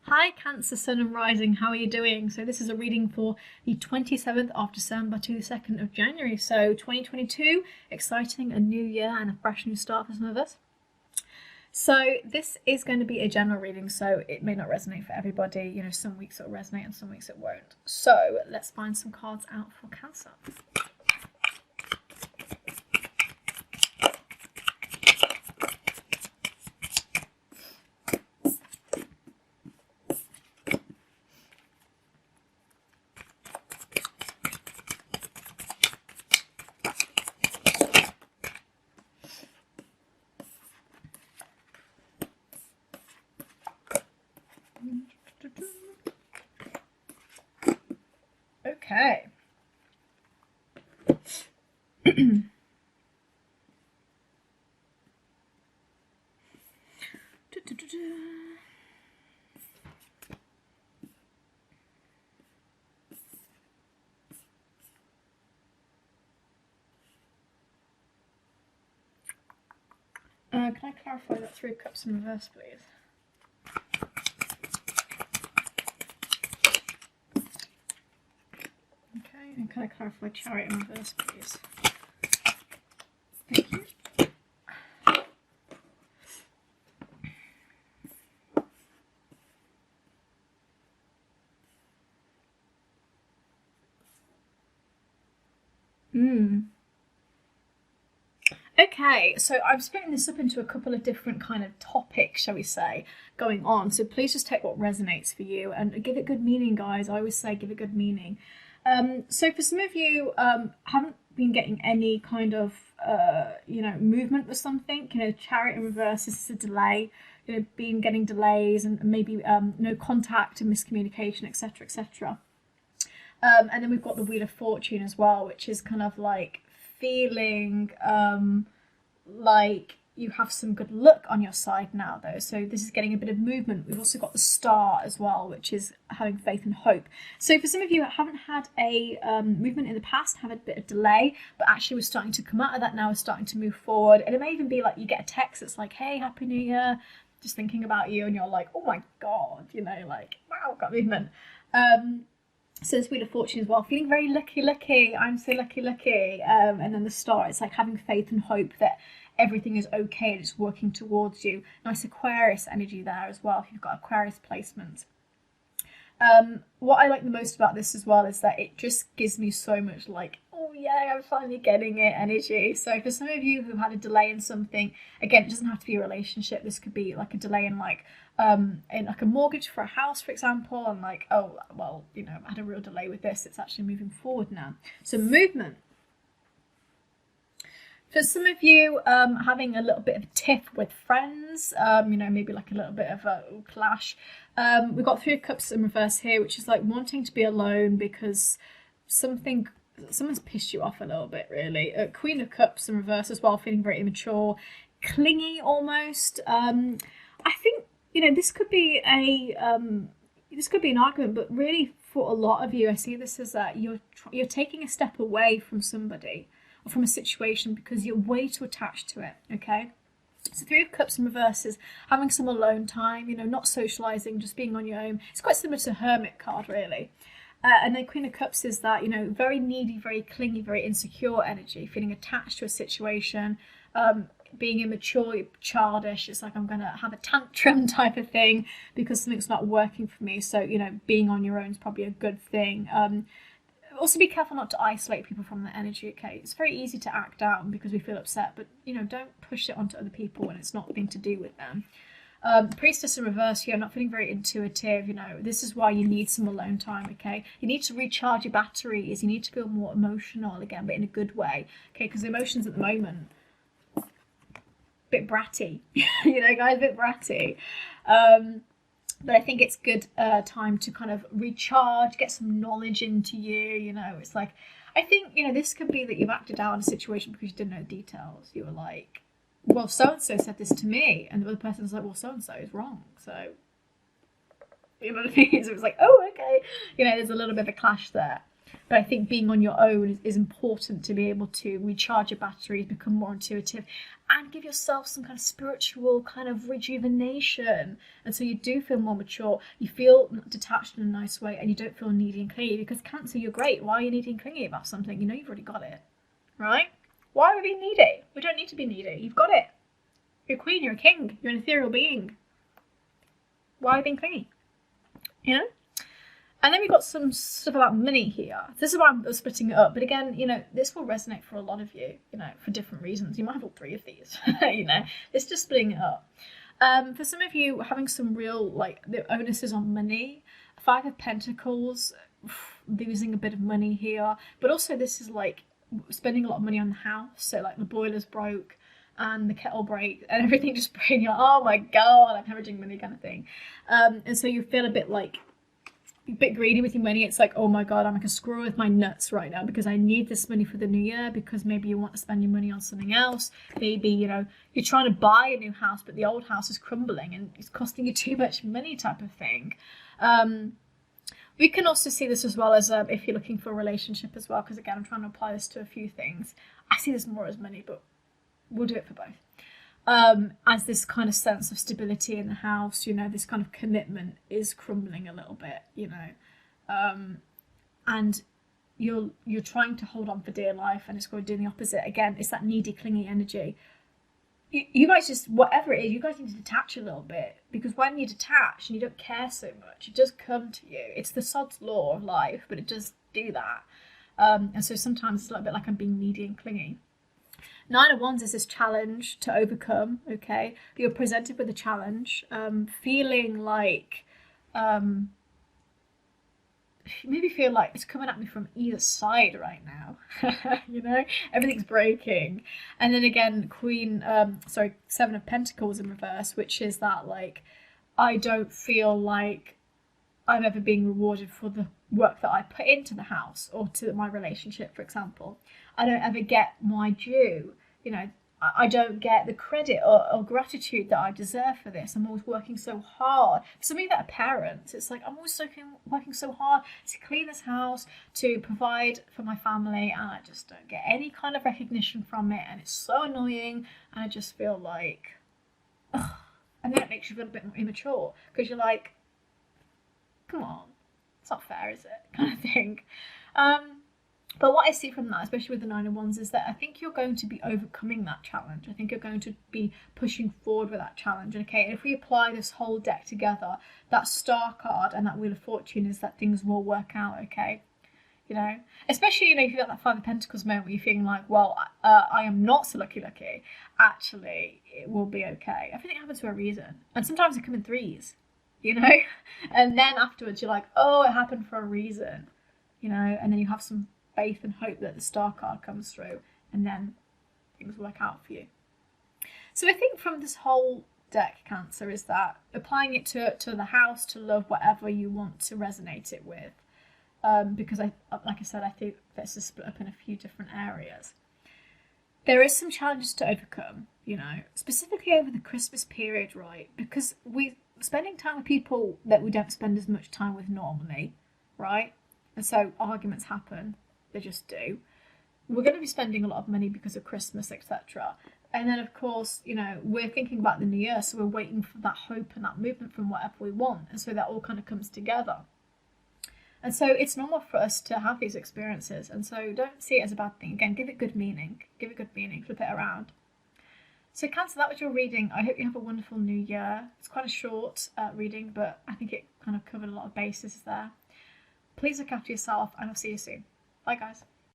Hi Cancer, Sun and Rising, how are you doing? So this is a reading for the 27th of December to the 2nd of January. So 2022, exciting, a new year and a fresh new start for some of us. So this is going to be a general reading, so it may not resonate for everybody. You know, some weeks it'll resonate and some weeks it won't. So let's find some cards out for Cancer. Okay. Can I clarify that 3 of Cups in reverse, please? Okay, and can I clarify Chariot in reverse, please? Thank you. Okay, so I'm splitting this up into a couple of different kind of topics, shall we say, going on. So please just take what resonates for you and give it good meaning, guys. I always say give it good meaning. So for some of you haven't been getting any kind of, movement with something, Chariot in reverse is a delay, getting delays and maybe no contact and miscommunication, etc., etc. And then we've got the Wheel of Fortune as well, which is kind of like feeling like you have some good luck on your side now, though. So this is getting a bit of movement. We've also got the Star as well, which is having faith and hope. So for some of you that haven't had a movement in the past, have a bit of delay, but actually we're starting to come out of that now, we're starting to move forward. And it may even be like you get a text that's like, hey, Happy New Year, just thinking about you, and you're like, oh my God, like, wow, got movement. So this Wheel of Fortune as well, feeling very lucky, I'm so lucky. And then the Star, it's like having faith and hope that everything is okay and it's working towards you. Nice Aquarius energy there as well, if you've got Aquarius placement. What I like the most about this as well is that it just gives me so much like, oh yeah, I'm finally getting it energy. So for some of you who had a delay in something, again, it doesn't have to be a relationship. This could be like a delay in like a mortgage for a house, for example, and like, oh, well, I had a real delay with this. It's actually moving forward now. So movement. For some of you, having a little bit of a tiff with friends, maybe like a little bit of a clash. We've got 3 of Cups in reverse here, which is like wanting to be alone because someone's pissed you off a little bit, really. Queen of Cups in reverse as well, feeling very immature, clingy almost. I think, this could be an argument, but really for a lot of you, I see this as that you're taking a step away from somebody or from a situation because you're way too attached to it, okay? So 3 of Cups in reverse is having some alone time, not socialising, just being on your own. It's quite similar to Hermit card, really. And then Queen of Cups is that, very needy, very clingy, very insecure energy, feeling attached to a situation, being immature, childish. It's like I'm going to have a tantrum type of thing because something's not working for me. So, being on your own is probably a good thing. Also be careful not to isolate people from the energy, okay? It's very easy to act out because we feel upset, but, don't push it onto other people when it's not being to do with them. Priestess in reverse here, not feeling very intuitive, this is why you need some alone time, okay? You need to recharge your batteries, you need to feel more emotional again, but in a good way, okay? Because the emotions at the moment, a bit bratty, guys, a bit bratty. But I think it's good time to kind of recharge, get some knowledge into you, it's like, I think, this could be that you've acted out in a situation because you didn't know the details. You were like, well, so-and-so said this to me, and the other person's like, well, so-and-so is wrong, so, you know what I mean? So it's like, oh, okay, there's a little bit of a clash there. But I think being on your own is important to be able to recharge your batteries, become more intuitive, and give yourself some kind of spiritual kind of rejuvenation. And so you do feel more mature, you feel detached in a nice way, and you don't feel needy and clingy. Because Cancer, you're great. Why are you needy and clingy about something? You know you've already got it, right? Why are we being needy? We don't need to be needy. You've got it. You're a queen, you're a king, you're an ethereal being. Why are you being clingy? You know? And then we've got some stuff about money here. This is why I'm splitting it up. But again, you know, this will resonate for a lot of you, you know, for different reasons. You might have all three of these, you know. It's just splitting it up. For some of you, having some real, like, the onus is on money. Five of Pentacles, losing a bit of money here. But also this is, like, spending a lot of money on the house. So, like, the boiler's broke and the kettle breaks and everything just breaks. You're like, oh, my God, I'm hemorrhaging money kind of thing. And so you feel a bit greedy with your money. It's like, oh my God, I'm like a squirrel with my nuts right now because I need this money for the new year, because maybe you want to spend your money on something else. Maybe, you know, you're trying to buy a new house, but the old house is crumbling and it's costing you too much money type of thing. We can also see this as well as if you're looking for a relationship as well, because again, I'm trying to apply this to a few things. I see this more as money, but we'll do it for both. As this kind of sense of stability in the house, you know, this kind of commitment is crumbling a little bit, you know, and you're trying to hold on for dear life, and it's going to do the opposite. Again, it's that needy, clingy energy. You guys just, whatever it is, you guys need to detach a little bit, because when you detach and you don't care so much, it does come to you. It's the sod's law of life, but it does do that. And so sometimes it's a little bit like I'm being needy and clingy. Nine of Wands is this challenge to overcome, okay? You're presented with a challenge, feeling like, maybe feel like it's coming at me from either side right now, you know? Everything's breaking. And then again, Seven of Pentacles in reverse, which is that, like, I don't feel like I'm ever being rewarded for the work that I put into the house or to my relationship, for example. I don't ever get my due. You know, I don't get the credit or gratitude that I deserve for this. I'm always working so hard. For some of you that are parents, it's like I'm always working so hard to clean this house, to provide for my family, and I just don't get any kind of recognition from it, and it's so annoying, and I just feel like, ugh. And then it makes you feel a bit more immature, because you're like, come on, it's not fair, is it? Kind of thing. But what I see from that, especially with the Nine of Wands, is that I think you're going to be overcoming that challenge. I think you're going to be pushing forward with that challenge. Okay, and if we apply this whole deck together, that Star card and that Wheel of Fortune is that things will work out, okay? You know, especially, you know, if you've got that Five of Pentacles moment where you're feeling like, well, I am not so lucky. Actually, it will be okay. Everything happens for a reason. And sometimes they come in threes, you know? And then afterwards you're like, oh, it happened for a reason, you know? And then you have some faith and hope that the Star card comes through, and then things work out for you. So I think from this whole deck, Cancer, is that applying it to the house, to love, whatever you want to resonate it with, because like I said, I think this is split up in a few different areas. There is some challenges to overcome, you know, specifically over the Christmas period, right? Because we're spending time with people that we don't spend as much time with normally, right? And so arguments happen. They just do. We're going to be spending a lot of money because of Christmas, etc. And then, of course, you know, we're thinking about the new year, so we're waiting for that hope and that movement from whatever we want. And so that all kind of comes together. And so it's normal for us to have these experiences. And so don't see it as a bad thing. Again, give it good meaning. Give it good meaning. Flip it around. So Cancer, that was your reading. I hope you have a wonderful new year. It's quite a short reading, but I think it kind of covered a lot of bases there. Please look after yourself, and I'll see you soon. Bye, guys.